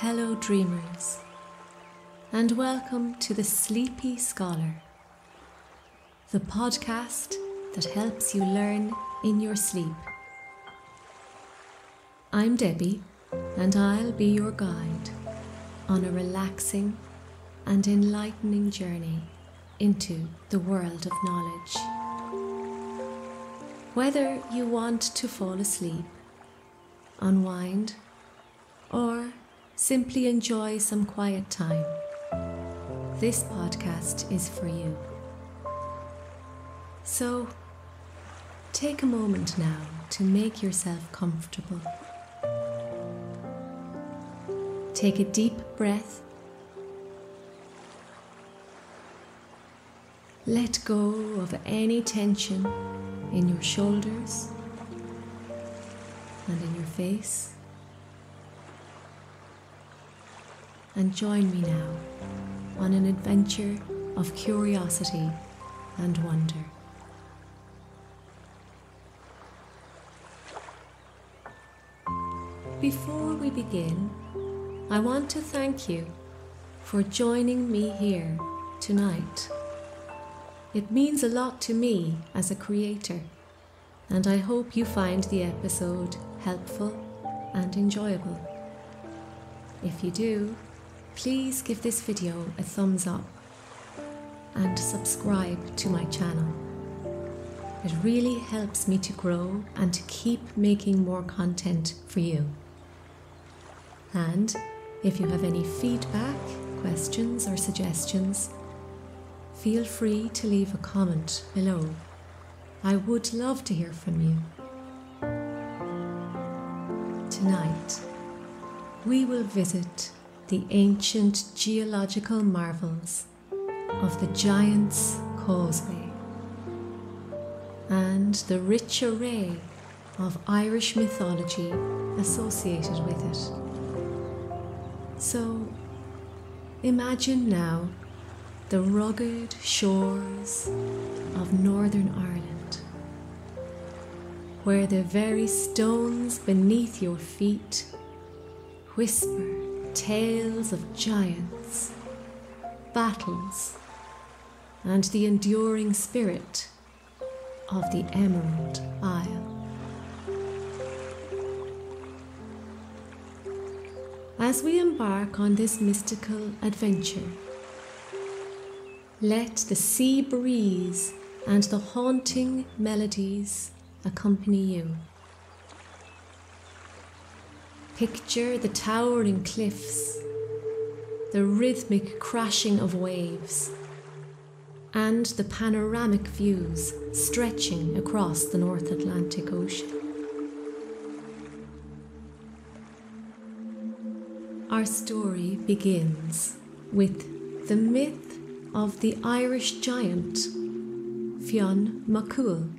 Hello dreamers, and welcome to The Sleepy Scholar, the podcast that helps you learn in your sleep. I'm Debbie, and I'll be your guide on a relaxing and enlightening journey into the world of knowledge. Whether you want to fall asleep, unwind, or simply enjoy some quiet time, this podcast is for you. So, take a moment now to make yourself comfortable. Take a deep breath. Let go of any tension in your shoulders and in your face. And join me now on an adventure of curiosity and wonder. Before we begin, I want to thank you for joining me here tonight. It means a lot to me as a creator, and I hope you find the episode helpful and enjoyable. If you do, please give this video a thumbs up and subscribe to my channel. It really helps me to grow and to keep making more content for you. And if you have any feedback, questions or suggestions, feel free to leave a comment below. I would love to hear from you. Tonight, we will visit the ancient geological marvels of the Giant's Causeway and the rich array of Irish mythology associated with it. So, imagine now the rugged shores of Northern Ireland, where the very stones beneath your feet whisper tales of giants, battles, and the enduring spirit of the Emerald Isle. As we embark on this mystical adventure, let the sea breeze and the haunting melodies accompany you. Picture the towering cliffs, the rhythmic crashing of waves, and the panoramic views stretching across the North Atlantic Ocean. Our story begins with the myth of the Irish giant Fionn McCool,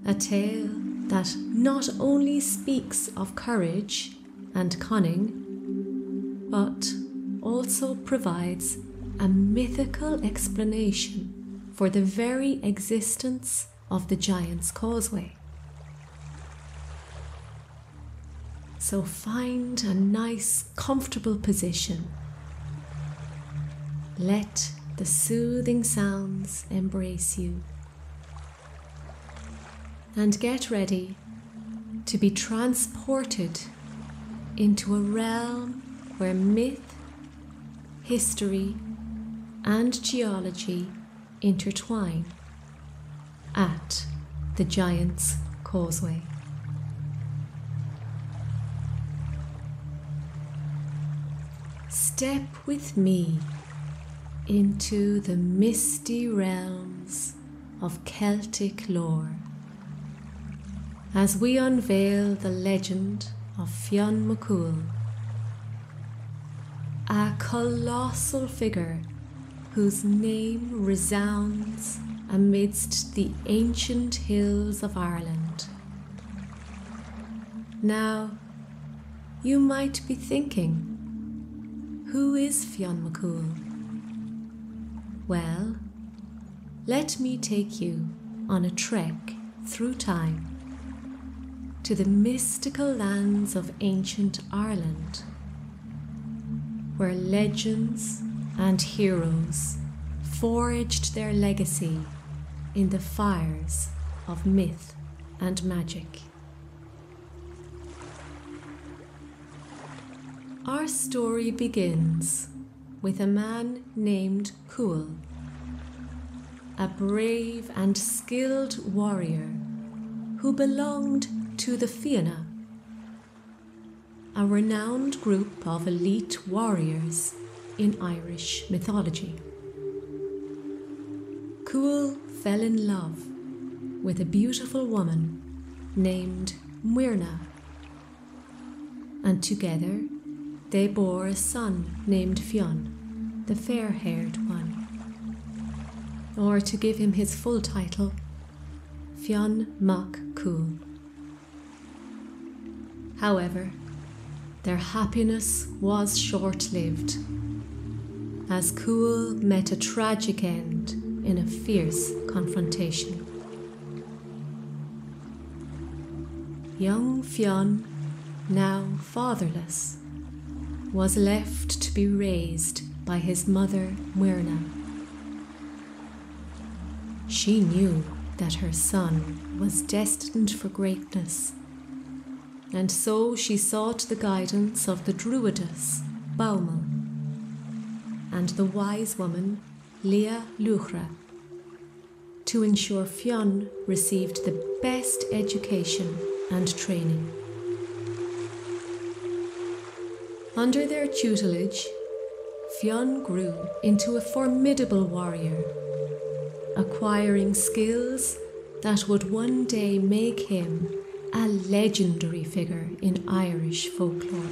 a tale that not only speaks of courage and cunning, but also provides a mythical explanation for the very existence of the Giant's Causeway. So find a nice, comfortable position. Let the soothing sounds embrace you. And get ready to be transported into a realm where myth, history, and geology intertwine at the Giant's Causeway. Step with me into the misty realms of Celtic lore as we unveil the legend of Fionn McCool, a colossal figure whose name resounds amidst the ancient hills of Ireland. Now, you might be thinking, who is Fionn McCool? Well, let me take you on a trek through time to the mystical lands of ancient Ireland where legends and heroes forged their legacy in the fires of myth and magic. Our story begins with a man named Cúal, a brave and skilled warrior who belonged to the Fianna, a renowned group of elite warriors in Irish mythology. Cúal fell in love with a beautiful woman named Muirna, and together they bore a son named Fionn, the fair-haired one, or to give him his full title, Fionn Mac Cúal. However, their happiness was short-lived, as Cúal met a tragic end in a fierce confrontation. Young Fionn, now fatherless, was left to be raised by his mother Muirna. She knew that her son was destined for greatness, and so she sought the guidance of the druidess Baumel and the wise woman Leah Luchra to ensure Fionn received the best education and training. Under their tutelage, Fionn grew into a formidable warrior, acquiring skills that would one day make him a legendary figure in Irish folklore.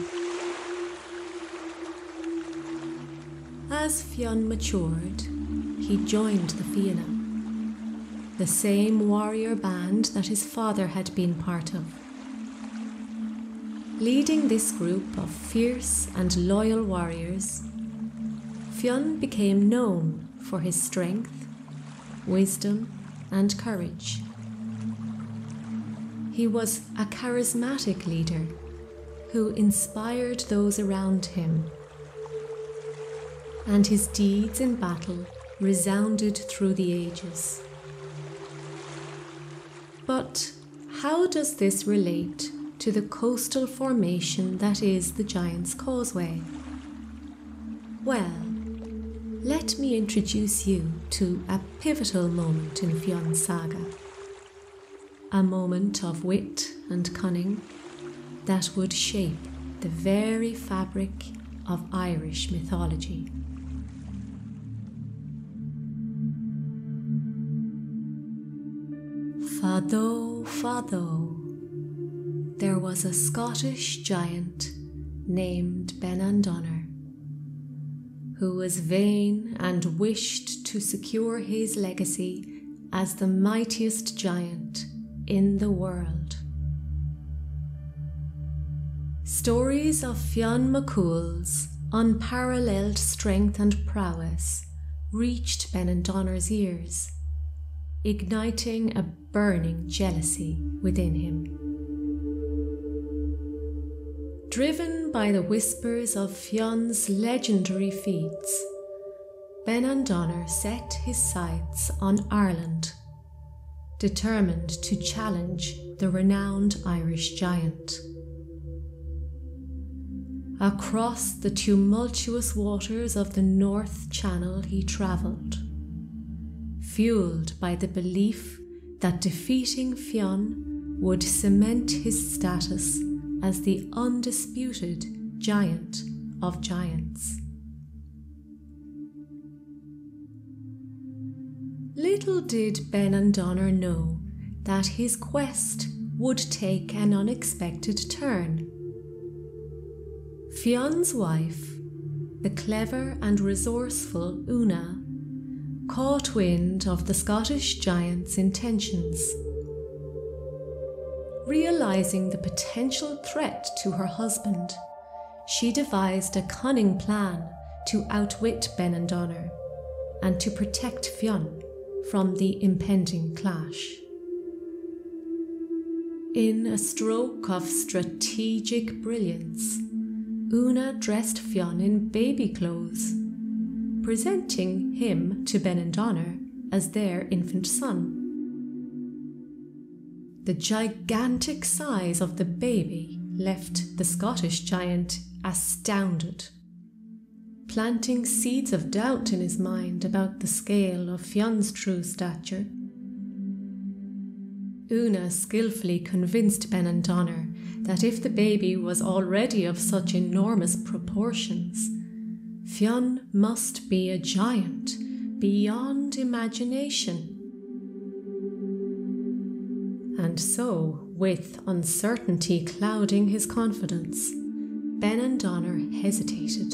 As Fionn matured, he joined the Fianna, the same warrior band that his father had been part of. Leading this group of fierce and loyal warriors, Fionn became known for his strength, wisdom, and courage. He was a charismatic leader who inspired those around him, and his deeds in battle resounded through the ages. But how does this relate to the coastal formation that is the Giant's Causeway? Well, let me introduce you to a pivotal moment in Fionn's saga. A moment of wit and cunning that would shape the very fabric of Irish mythology. Fado, fado, there was a Scottish giant named Benandonner, who was vain and wished to secure his legacy as the mightiest giant in the world. Stories of Fionn Mac Cúal's unparalleled strength and prowess reached Benandonner's ears, igniting a burning jealousy within him. Driven by the whispers of Fionn's legendary feats, Benandonner set his sights on Ireland, determined to challenge the renowned Irish giant. Across the tumultuous waters of the North Channel he travelled, fueled by the belief that defeating Fionn would cement his status as the undisputed giant of giants. Little did Benandonner know that his quest would take an unexpected turn. Fionn's wife, the clever and resourceful Una, caught wind of the Scottish giant's intentions. Realizing the potential threat to her husband, she devised a cunning plan to outwit Benandonner and to protect Fionn from the impending clash. In a stroke of strategic brilliance, Una dressed Fionn in baby clothes, presenting him to Benandonner as their infant son. The gigantic size of the baby left the Scottish giant astounded, planting seeds of doubt in his mind about the scale of Fionn's true stature. Una skillfully convinced Benandonner that if the baby was already of such enormous proportions, Fionn must be a giant beyond imagination. And so, with uncertainty clouding his confidence, Benandonner hesitated.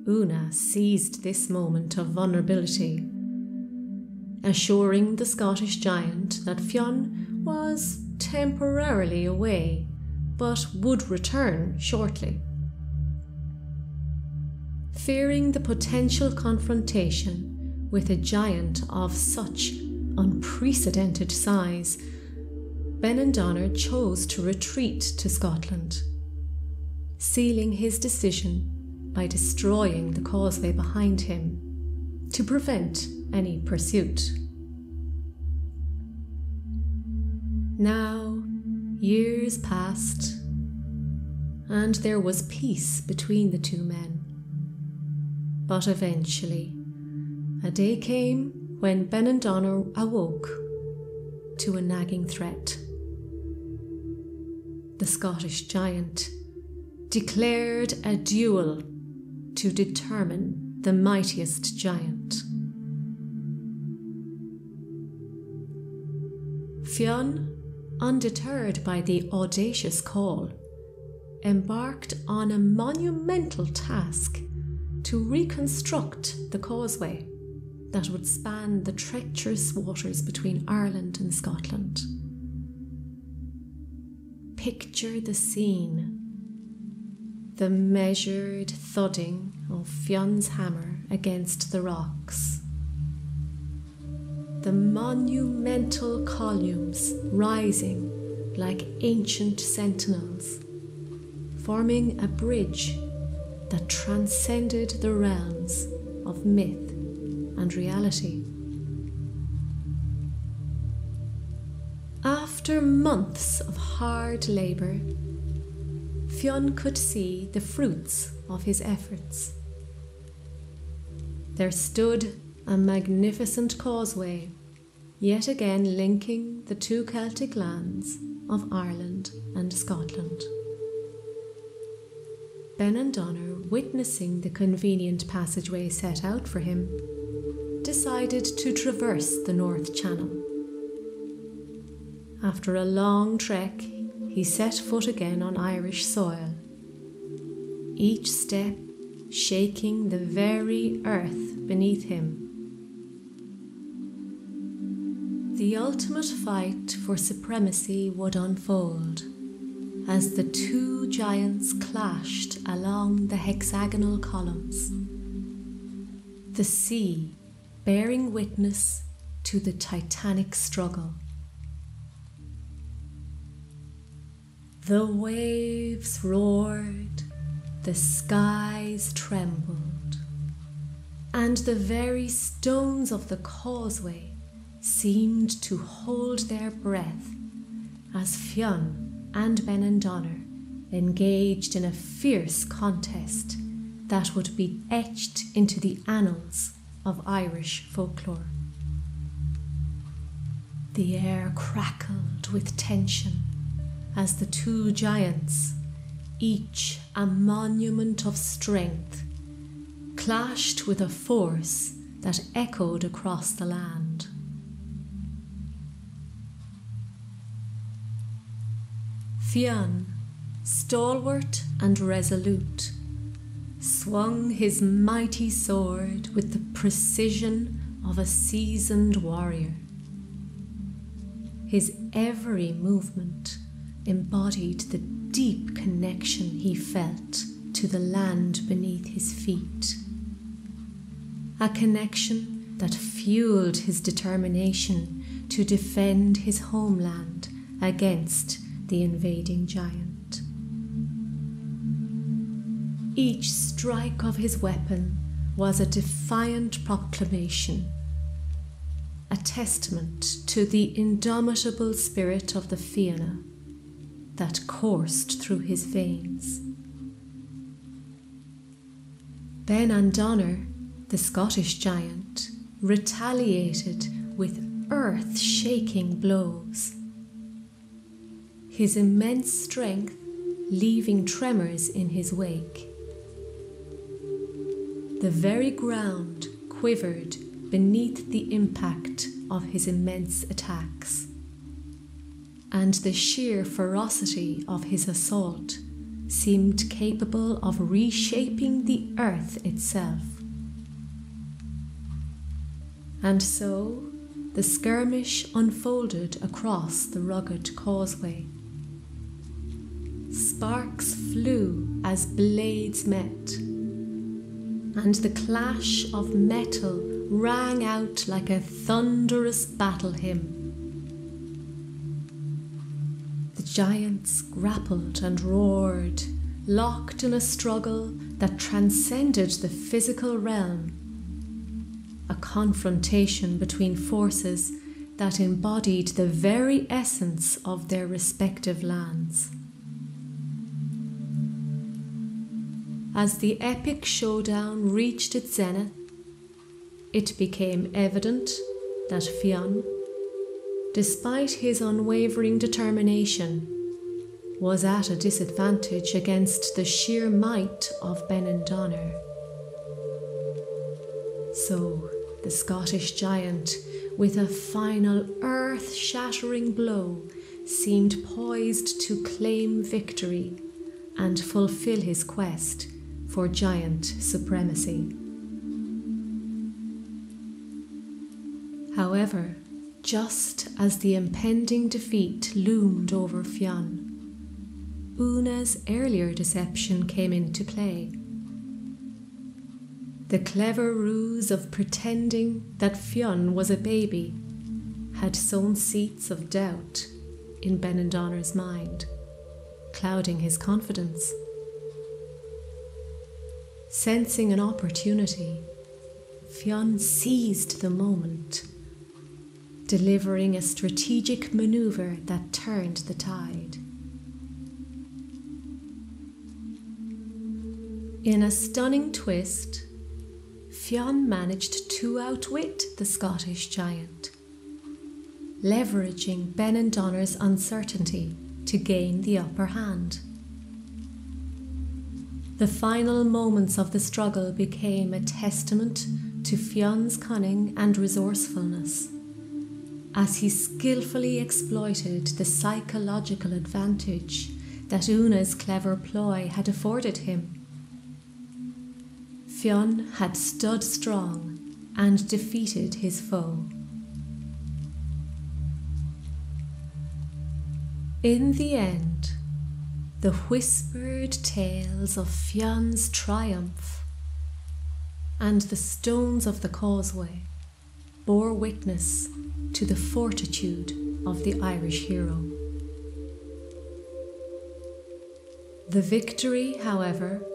Una seized this moment of vulnerability, assuring the Scottish giant that Fionn was temporarily away, but would return shortly. Fearing the potential confrontation with a giant of such unprecedented size, Benandonner chose to retreat to Scotland, sealing his decision by destroying the causeway behind him to prevent any pursuit. Now, years passed, and there was peace between the two men. But eventually, a day came when Benandonner awoke to a nagging threat. The Scottish giant declared a duel to determine the mightiest giant. Fionn, undeterred by the audacious call, embarked on a monumental task to reconstruct the causeway that would span the treacherous waters between Ireland and Scotland. Picture the scene: the measured thudding of Fionn's hammer against the rocks, the monumental columns rising like ancient sentinels, forming a bridge that transcended the realms of myth and reality. After months of hard labour, Fionn could see the fruits of his efforts. There stood a magnificent causeway, yet again linking the two Celtic lands of Ireland and Scotland. Benandonner, witnessing the convenient passageway set out for him, decided to traverse the North Channel. After a long trek, he set foot again on Irish soil, each step shaking the very earth beneath him. The ultimate fight for supremacy would unfold as the two giants clashed along the hexagonal columns, the sea bearing witness to the titanic struggle. The waves roared, the skies trembled, and the very stones of the causeway seemed to hold their breath as Fionn and Benandonner engaged in a fierce contest that would be etched into the annals of Irish folklore. The air crackled with tension as the two giants, each a monument of strength, clashed with a force that echoed across the land. Fionn, stalwart and resolute, swung his mighty sword with the precision of a seasoned warrior. His every movement embodied the deep connection he felt to the land beneath his feet, a connection that fueled his determination to defend his homeland against the invading giant. Each strike of his weapon was a defiant proclamation, a testament to the indomitable spirit of the Fianna that coursed through his veins. Benandonner, the Scottish giant, retaliated with earth-shaking blows, his immense strength leaving tremors in his wake. The very ground quivered beneath the impact of his immense attacks, and the sheer ferocity of his assault seemed capable of reshaping the earth itself. And so the skirmish unfolded across the rugged causeway. Sparks flew as blades met, and the clash of metal rang out like a thunderous battle hymn. The giants grappled and roared, locked in a struggle that transcended the physical realm, a confrontation between forces that embodied the very essence of their respective lands. As the epic showdown reached its zenith, it became evident that Fionn, despite his unwavering determination, was at a disadvantage against the sheer might of Benandonner. So the Scottish giant, with a final earth-shattering blow, seemed poised to claim victory and fulfill his quest for giant supremacy. However, just as the impending defeat loomed over Fionn, Una's earlier deception came into play. The clever ruse of pretending that Fionn was a baby had sown seeds of doubt in Benandonner's mind, clouding his confidence. Sensing an opportunity, Fionn seized the moment, delivering a strategic maneuver that turned the tide. In a stunning twist, Fionn managed to outwit the Scottish giant, leveraging Benandonner's uncertainty to gain the upper hand. The final moments of the struggle became a testament to Fionn's cunning and resourcefulness, as he skillfully exploited the psychological advantage that Una's clever ploy had afforded him. Fionn had stood strong and defeated his foe. In the end, the whispered tales of Fionn's triumph and the stones of the causeway bore witness to the fortitude of the Irish hero. The victory, however,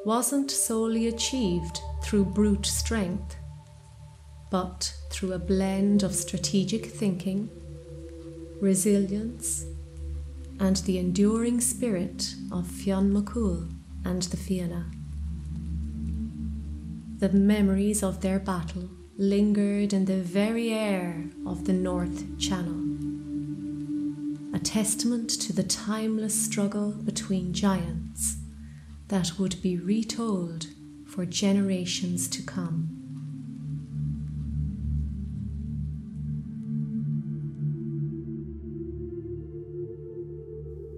wasn't solely achieved through brute strength, but through a blend of strategic thinking, resilience, and the enduring spirit of Fionn McCool and the Fianna. The memories of their battle lingered in the very air of the North Channel, a testament to the timeless struggle between giants that would be retold for generations to come.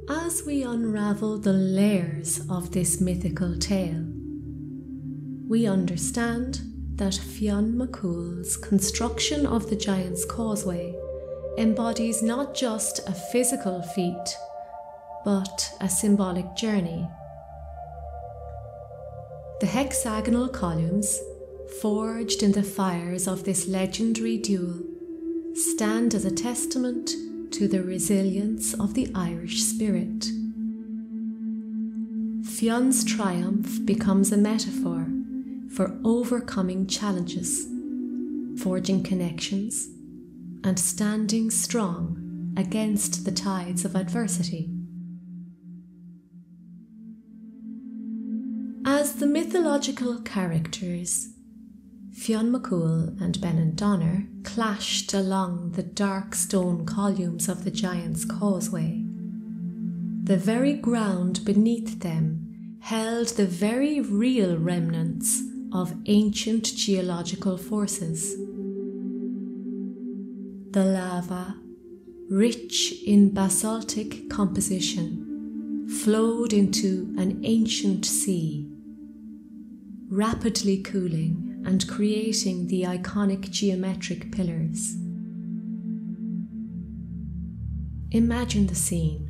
As we unravel the layers of this mythical tale, we understand that Fionn McCool's construction of the Giant's Causeway embodies not just a physical feat, but a symbolic journey. The hexagonal columns, forged in the fires of this legendary duel, stand as a testament to the resilience of the Irish spirit. Fionn's triumph becomes a metaphor for overcoming challenges, forging connections, and standing strong against the tides of adversity. As the mythological characters, Fionn McCool and Bennen Donner clashed along the dark stone columns of the Giant's Causeway. The very ground beneath them held the very real remnants of ancient geological forces. The lava, rich in basaltic composition, flowed into an ancient sea, rapidly cooling and creating the iconic geometric pillars. Imagine the scene.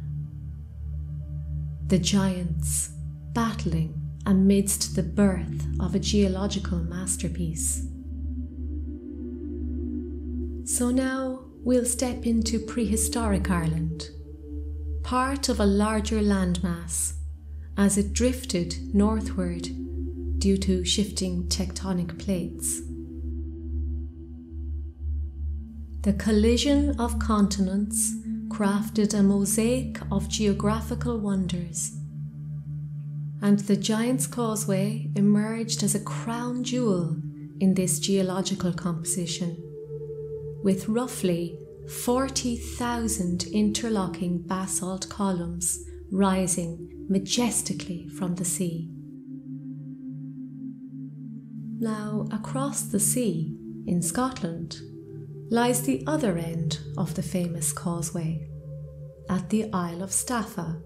The giants battling amidst the birth of a geological masterpiece. So now we'll step into prehistoric Ireland, part of a larger landmass as it drifted northward due to shifting tectonic plates. The collision of continents crafted a mosaic of geographical wonders, and the Giant's Causeway emerged as a crown jewel in this geological composition, with roughly 40,000 interlocking basalt columns rising majestically from the sea. Now, across the sea, in Scotland, lies the other end of the famous causeway, at the Isle of Staffa,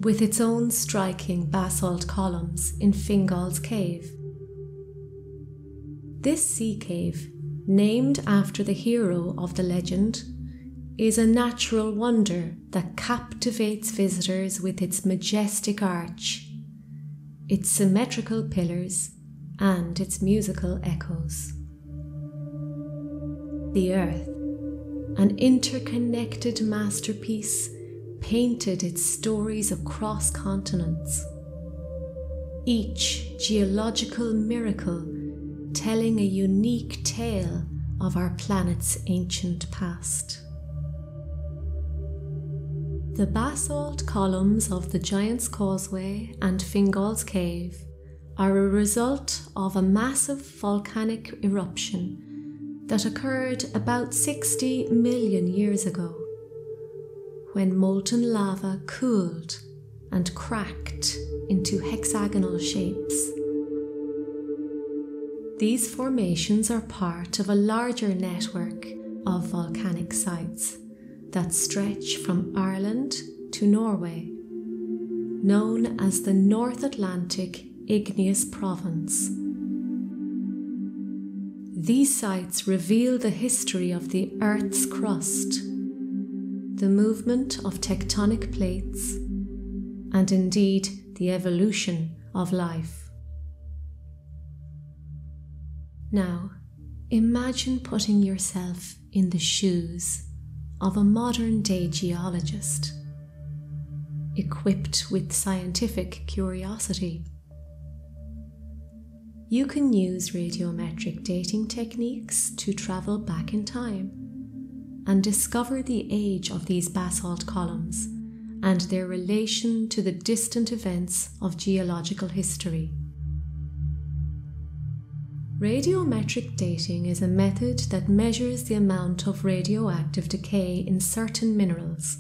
with its own striking basalt columns in Fingal's Cave. This sea cave, named after the hero of the legend, is a natural wonder that captivates visitors with its majestic arch, its symmetrical pillars, and its musical echoes. The earth, an interconnected masterpiece, painted its stories across continents, each geological miracle telling a unique tale of our planet's ancient past. The basalt columns of the Giant's Causeway and Fingal's Cave are a result of a massive volcanic eruption that occurred about 60 million years ago, when molten lava cooled and cracked into hexagonal shapes. These formations are part of a larger network of volcanic sites that stretch from Ireland to Norway, known as the North Atlantic Igneous Province. These sites reveal the history of the Earth's crust, the movement of tectonic plates, and indeed the evolution of life. Now, imagine putting yourself in the shoes of a modern-day geologist, equipped with scientific curiosity. You can use radiometric dating techniques to travel back in time and discover the age of these basalt columns and their relation to the distant events of geological history. Radiometric dating is a method that measures the amount of radioactive decay in certain minerals,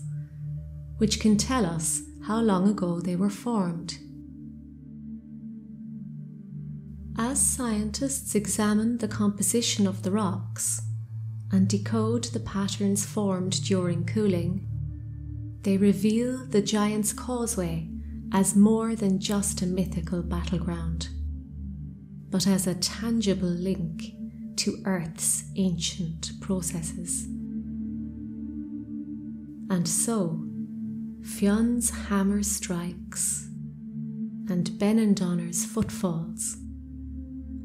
which can tell us how long ago they were formed. As scientists examine the composition of the rocks and decode the patterns formed during cooling, they reveal the Giant's Causeway as more than just a mythical battleground, but as a tangible link to Earth's ancient processes. And so, Fionn's hammer strikes and Bennen Donner's footfalls,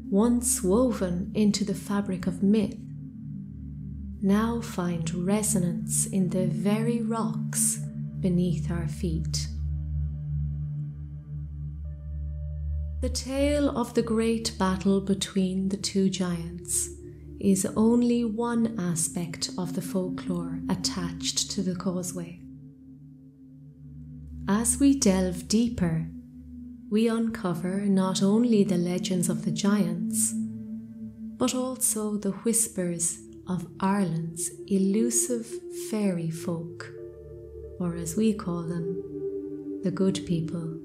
once woven into the fabric of myth, now find resonance in the very rocks beneath our feet. The tale of the great battle between the two giants is only one aspect of the folklore attached to the Causeway. As we delve deeper, we uncover not only the legends of the giants, but also the whispers of Ireland's elusive fairy folk, or as we call them, the good people.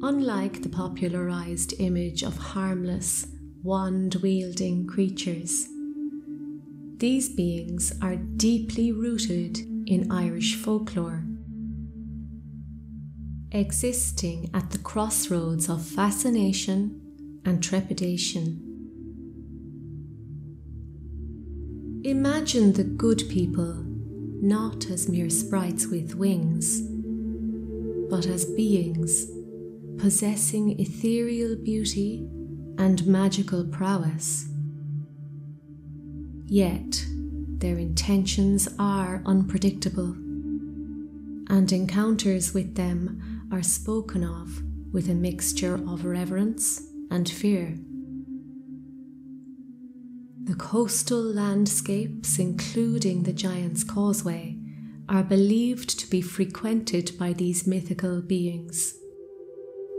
Unlike the popularised image of harmless, wand-wielding creatures, these beings are deeply rooted in Irish folklore, existing at the crossroads of fascination and trepidation. Imagine the good people not as mere sprites with wings, but as beings possessing ethereal beauty and magical prowess. Yet their intentions are unpredictable, and encounters with them are spoken of with a mixture of reverence and fear. The coastal landscapes, including the Giant's Causeway, are believed to be frequented by these mythical beings,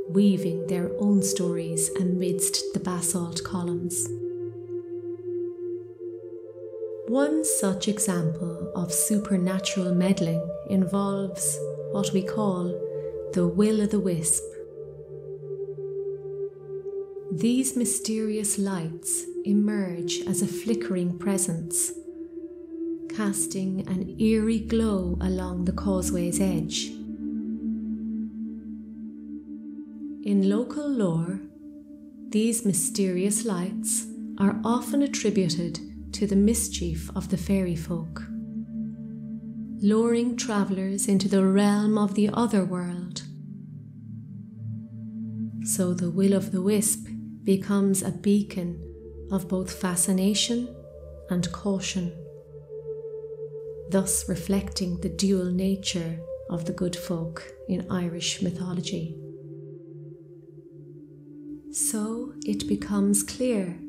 weaving their own stories amidst the basalt columns. One such example of supernatural meddling involves what we call the will-o'-the-wisp. These mysterious lights emerge as a flickering presence, casting an eerie glow along the causeway's edge. In local lore, these mysterious lights are often attributed to the mischief of the fairy folk, luring travellers into the realm of the other world. So the will-o'-the-wisp becomes a beacon of both fascination and caution, thus reflecting the dual nature of the good folk in Irish mythology. So it becomes clear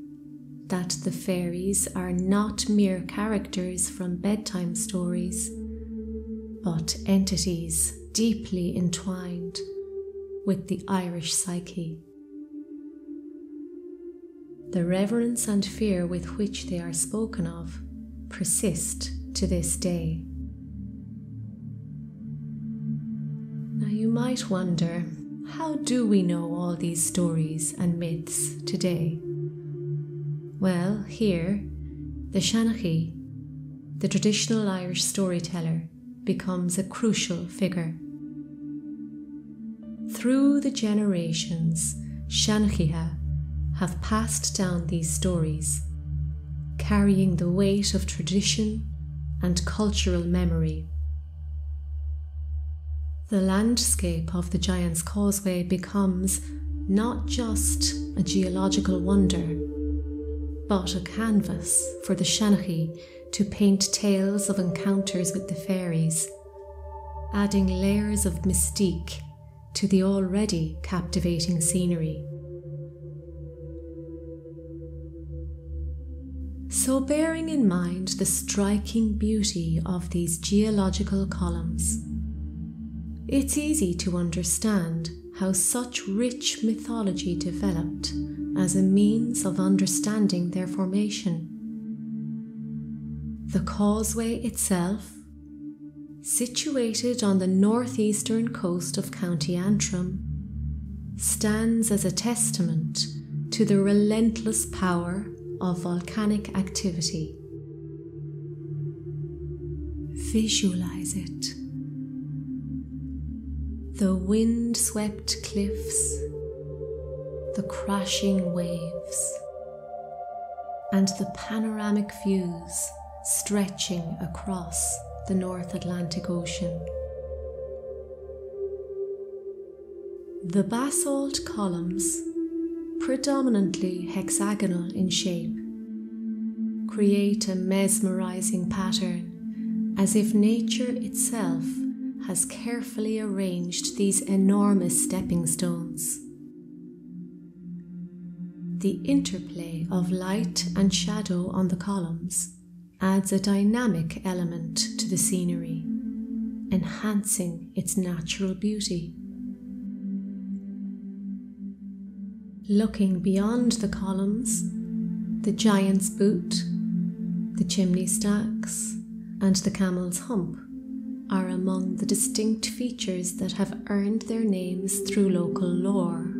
that the fairies are not mere characters from bedtime stories, but entities deeply entwined with the Irish psyche. The reverence and fear with which they are spoken of persist to this day. Now you might wonder, how do we know all these stories and myths today? Well, here, the Shanachie, the traditional Irish storyteller, becomes a crucial figure. Through the generations, Shanachie have passed down these stories, carrying the weight of tradition and cultural memory. The landscape of the Giant's Causeway becomes not just a geological wonder, but a canvas for the Shanachie to paint tales of encounters with the fairies, adding layers of mystique to the already captivating scenery. So, bearing in mind the striking beauty of these geological columns, it's easy to understand how such rich mythology developed as a means of understanding their formation. The causeway itself, situated on the northeastern coast of County Antrim, stands as a testament to the relentless power of volcanic activity. Visualize it. The wind-swept cliffs, the crashing waves, and the panoramic views stretching across the North Atlantic Ocean. The basalt columns, predominantly hexagonal in shape, create a mesmerizing pattern, as if nature itself has carefully arranged these enormous stepping stones. The interplay of light and shadow on the columns adds a dynamic element to the scenery, enhancing its natural beauty. Looking beyond the columns, the giant's boot, the chimney stacks, and the camel's hump are among the distinct features that have earned their names through local lore.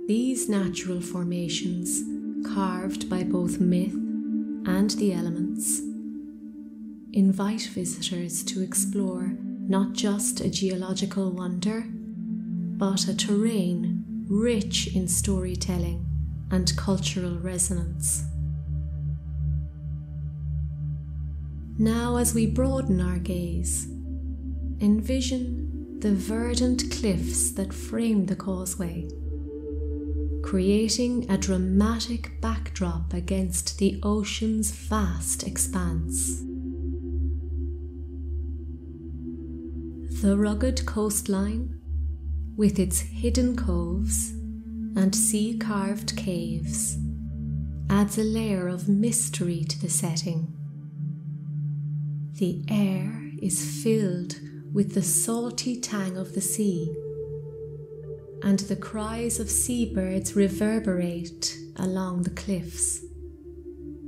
These natural formations, carved by both myth and the elements, invite visitors to explore not just a geological wonder, but a terrain rich in storytelling and cultural resonance. Now, as we broaden our gaze, envision the verdant cliffs that frame the causeway, creating a dramatic backdrop against the ocean's vast expanse. The rugged coastline, with its hidden coves and sea-carved caves, adds a layer of mystery to the setting. The air is filled with the salty tang of the sea, and the cries of seabirds reverberate along the cliffs,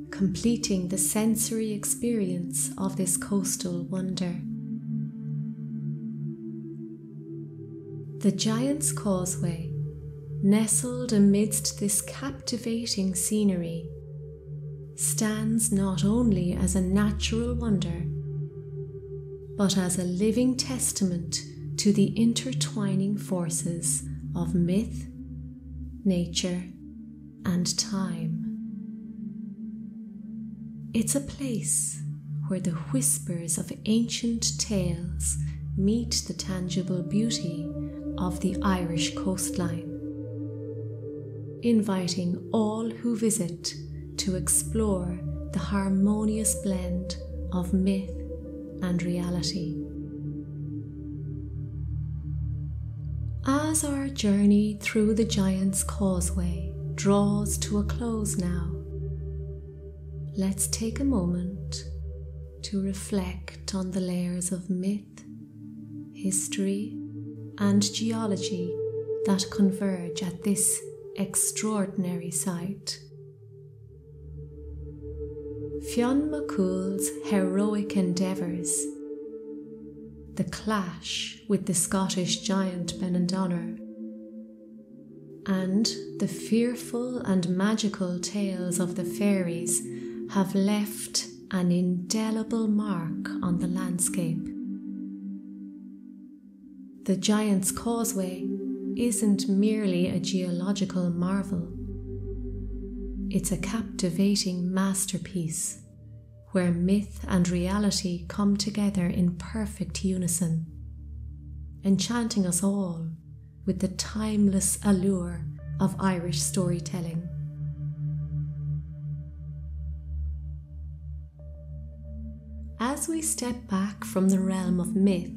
completing the sensory experience of this coastal wonder. The Giant's Causeway, nestled amidst this captivating scenery, stands not only as a natural wonder, but as a living testament to the intertwining forces of myth, nature, and time. It's a place where the whispers of ancient tales meet the tangible beauty of the Irish coastline, inviting all who visit to explore the harmonious blend of myth and reality. As our journey through the Giant's Causeway draws to a close now, let's take a moment to reflect on the layers of myth, history, and geology that converge at this extraordinary site. Fionn McCool's heroic endeavours, the clash with the Scottish giant Benandonner, and the fearful and magical tales of the fairies have left an indelible mark on the landscape. The Giant's Causeway isn't merely a geological marvel. It's a captivating masterpiece where myth and reality come together in perfect unison, enchanting us all with the timeless allure of Irish storytelling. As we step back from the realm of myth,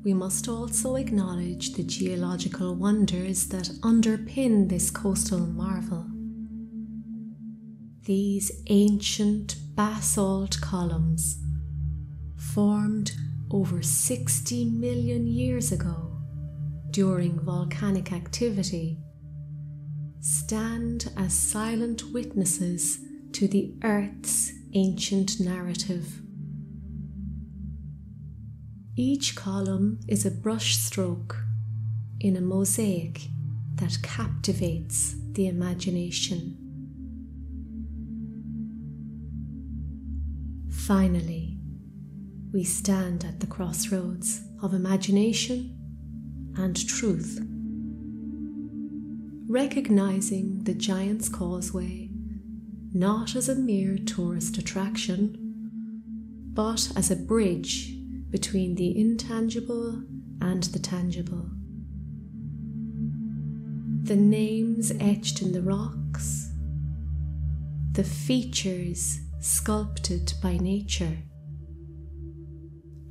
we must also acknowledge the geological wonders that underpin this coastal marvel. These ancient basalt columns, formed over 60 million years ago during volcanic activity, stand as silent witnesses to the Earth's ancient narrative. Each column is a brushstroke in a mosaic that captivates the imagination. Finally, we stand at the crossroads of imagination and truth, recognizing the Giant's Causeway not as a mere tourist attraction, but as a bridge between the intangible and the tangible. The names etched in the rocks, the features sculpted by nature,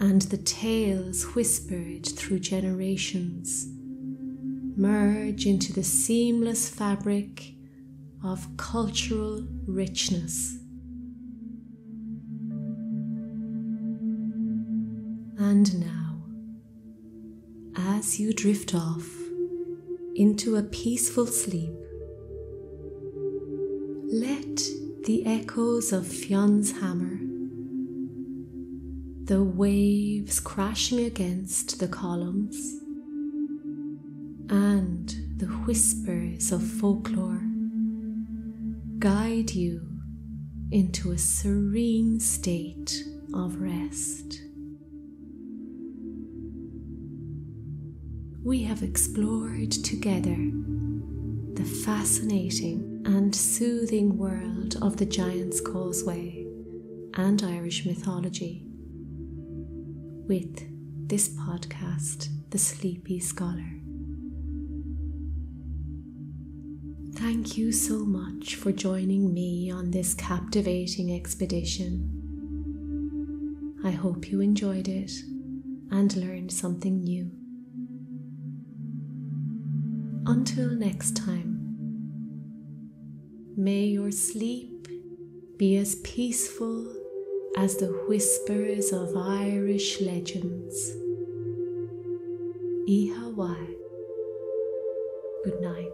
and the tales whispered through generations merge into the seamless fabric of cultural richness. And now, as you drift off into a peaceful sleep, let the echoes of Fionn's hammer, the waves crashing against the columns, and the whispers of folklore guide you into a serene state of rest. We have explored together the fascinating and soothing world of the Giant's Causeway and Irish mythology with this podcast, The Sleepy Scholar. Thank you so much for joining me on this captivating expedition. I hope you enjoyed it and learned something new. Until next time, may your sleep be as peaceful as the whispers of Irish legends. Ihawa. Good night.